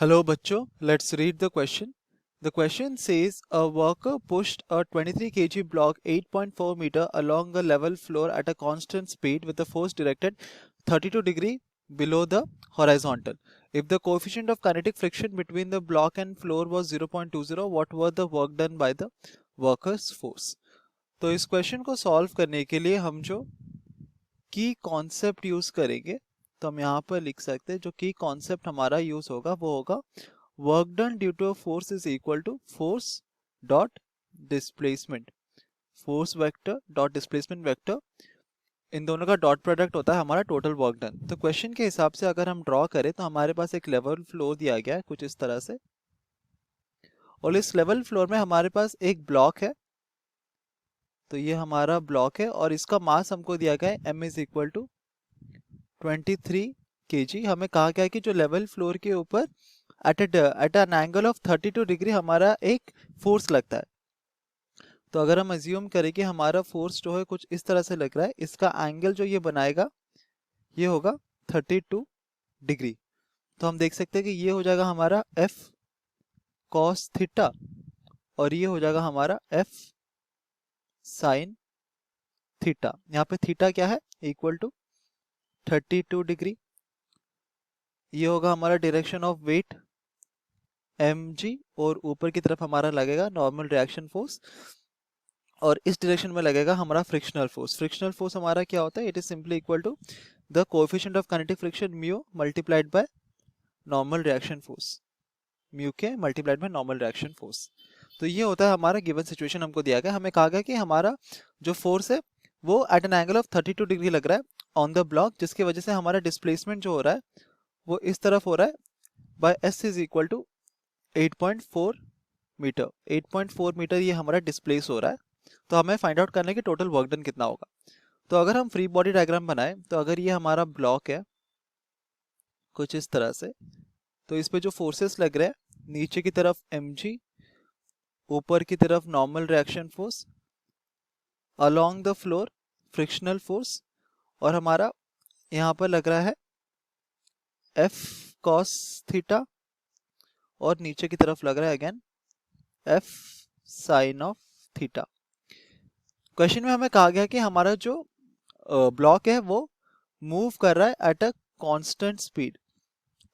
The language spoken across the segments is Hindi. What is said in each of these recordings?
Hello, bachcho. Let's read the question. The question says a worker pushed a 23 kg block 8.4 meter along a level floor at a constant speed with a force directed 32 degree below the horizontal. If the coefficient of kinetic friction between the block and floor was 0.20, what were the work done by the worker's force? तो इस क्वेश्चन को सॉल्व करने के लिए हम जो की कॉन्सेप्ट यूज करेंगे तो हम यहाँ पर लिख सकते हैं जो की कॉन्सेप्ट हमारा यूज होगा वो होगा work done due to force is equal to force dot displacement, force vector dot displacement vector, इन दोनों का डॉट प्रोडक्ट होता है हमारा टोटल वर्क डन। तो क्वेश्चन के हिसाब से अगर हम ड्रॉ करें तो हमारे पास एक लेवल फ्लोर दिया गया है कुछ इस तरह से, और इस लेवल फ्लोर में हमारे पास एक ब्लॉक है। तो ये हमारा ब्लॉक है और इसका मास हमको दिया गया है m is equal to 23 kg। हमें कहा गया है कि जो लेवल फ्लोर के ऊपर at an angle of 32 degree हमारा एक फोर्स लगता है। तो अगर हम अज्यूम करें कि हमारा फोर्स जो है कुछ इस तरह से लग रहा है, इसका एंगल जो ये बनाएगा ये होगा 32 डिग्री। तो हम देख सकते हैं कि ये हो जाएगा हमारा f cos थीटा और ये हो जाएगा हमारा f sin थीटा। यहाँ पे थीटा क्या है, इक्वल टू 32 डिग्री। ये होगा हमारा डायरेक्शन ऑफ वेट mg और ऊपर की तरफ हमारा लगेगा नॉर्मल रिएक्शन फोर्स, और इस डायरेक्शन में लगेगा हमारा फ्रिक्शनल फोर्स। फ्रिक्शनल फोर्स हमारा क्या होता है, it is simply equal to the coefficient of kinetic friction mu multiplied by normal reaction force, mu के multiplied by normal reaction force. तो ये होता है हमारा गिवन सिचुएशन हमको दिया गया। हमें कहा गया कि हमारा जो फोर्स है वो at an angle of 32 degree लग रहा है ऑन द ब्लॉक, जिसकी वजह से हमारा डिस्प्लेसमेंट जो हो रहा है वो इस तरफ हो रहा है by s is equal to 8.4 metre. 8.4 metre ये हमारा डिस्प्लेस हो रहा है। तो हमें फाइंड आउट करना है कि टोटल वर्क डन कितना होगा। तो अगर हम फ्री बॉडी डायग्राम बनाए तो अगर ये हमारा ब्लॉक है कुछ इस तरह से, तो इस पे जो फोर्सेस लग रहे हैं नीचे की तरफ mg, ऊपर की तरफ normal reaction force, along the floor frictional force, और हमारा यहाँ पर लग रहा है f cos थीटा, और नीचे की तरफ लग रहा है again f sin of theta. Question में हमें कहा गया कि हमारा जो ब्लॉक है वो मूव कर रहा है एट अ कांस्टेंट स्पीड।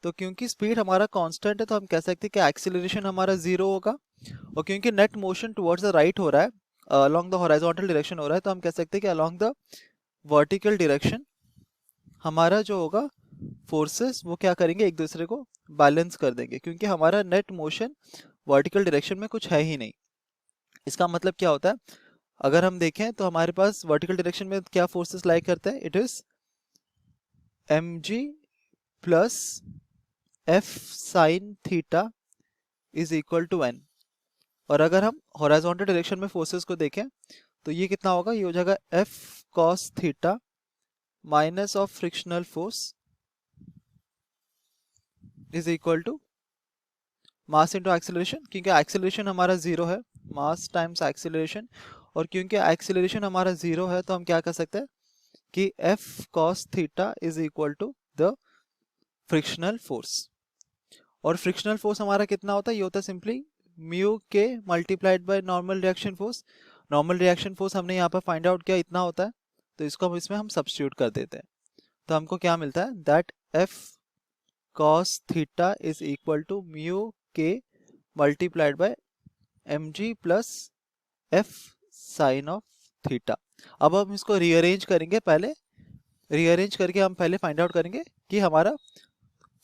तो क्योंकि स्पीड हमारा कांस्टेंट है तो हम कह सकते हैं कि एक्सीलरेशन हमारा जीरो होगा, और क्योंकि net motion towards the right हो रहा है, अलोंग द हॉरिजॉन्टल डायरेक्शन हो रहा है, तो हम कह सकते हैं कि अलोंग द वर्टिकल डायरेक्शन हमारा जो होगा फोर्सेस वो क्या करेंगे, एक दूसरे को बैलेंस कर देंगे, क्योंकि हमारा नेट मोशन वर्टिकल डायरेक्शन में कुछ है ही नहीं। इसका मतलब क्या होता है, अगर हम देखें तो हमारे पास वर्टिकल डायरेक्शन में क्या फोर्सेस लाई करते हैं, it is mg plus f sin theta is equal to n। और अगर हम हॉरिजॉन्टल डायरेक्शन में फोर्सेस को देखें तो ये कितना होगा, ये हो जाएगा f cos theta minus of frictional force is equal to mass into acceleration, क्योंकि एक्सेलरेशन हमारा जीरो है, मास टाइम्स एक्सेलरेशन, और क्योंकि एक्सेलरेशन हमारा जीरो है तो हम क्या कर सकते हैं कि f cos theta is equal to the frictional force. और फ्रिक्शनल फोर्स हमारा कितना होता है, ये होता है सिंपली म्यू के multiplied by normal reaction force. Normal reaction force हमने यहाँ पर फाइंड आउट किया इतना होता है, तो इसको हम इसमें हम सब्स्टिट्यूट कर देते हैं। तो हमको क्या मिलता है, that f cos theta is equal to mu के multiplied by mg plus f sine of theta. अब हम इसको रीअरेंज करेंगे, पहले रीअरेंज करके हम पहले फाइंड आउट करेंगे कि हमारा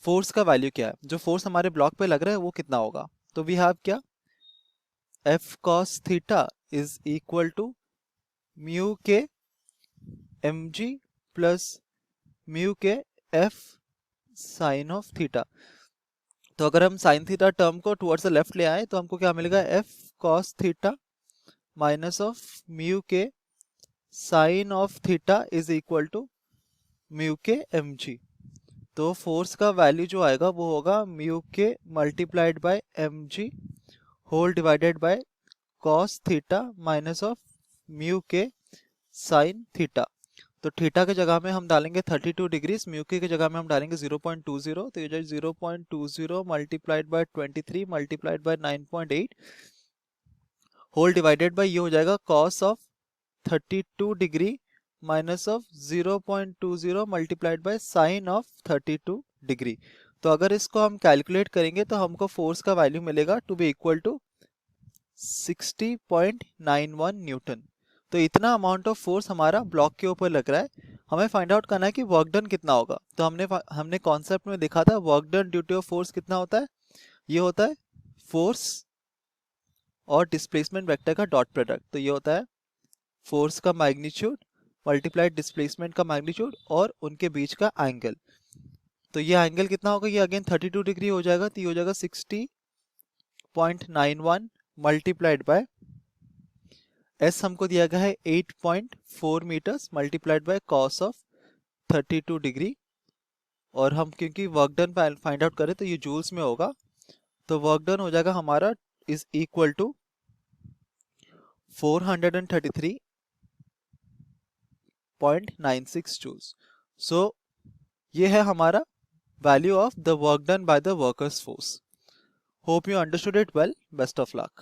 फोर्स का वैल्यू क्या है, जो फोर्स हमारे ब्लॉक पे लग रहा है वो कितना होगा। तो वी हैव क्या, f cos theta is equal to mu K mg plus mu K f sine of theta. तो अगर हम साइन थीटा टर्म को टुवर्ड्स द लेफ्ट ले आए तो हमको क्या मिलेगा, f cos theta minus of mu के sine of theta is equal to mu K mg। तो फोर्स का वैल्यू जो आएगा वो होगा म्यू के multiplied by mg whole divided bye cos theta minus of mu के साइन थीटा। तो थीटा के जगह में हम डालेंगे 32 डिग्रीज, म्यू की जगह में हम डालेंगे 0.20, तो ये जो 0.20 multiplied by 23 multiplied by 9.8 whole divided by ये हो जाएगा cos of 32 degree minus of 0.20 multiplied by sine of 32 degree. तो अगर इसको हम कैलकुलेट करेंगे तो हमको फोर्स का वैल्यू मिलेगा to be equal to 60.91 newton. तो इतना अमाउंट ऑफ फोर्स हमारा ब्लॉक के ऊपर लग रहा है। हमें फाइंड आउट करना है कि वर्क डन कितना होगा। तो हमने कॉन्सेप्ट में देखा था work done due to force कितना होता है, ये होता है फोर्स और डिस्प्लेसमेंट वेक्टर का डॉट प्रोडक्ट। तो ये होता है फोर्स का मैग्नीट्यूड मल्टीप्लाइड डिस्प्लेसमेंट का मैग्नीट्यूड और उनके बीच का एंगल। तो ये एंगल कितना होगा, ये अगेन 32 डिग्री हो जाएगा, तो ये हो जाएगा 60.91 मल्टीप्लाइड बाय एस हमको दिया गया है 8.4 metres multiplied by cos of 32 degree. और हम क्योंकि वर्क डन फाइंड आउट करें तो ये जूल्स में होगा, तो वर्क डन हो जाएगा हमारा इज इक्वल टू 433.96 जूल्स। सो ये है हमारा value of the work done by the workers force. Hope you understood it well. Best of luck.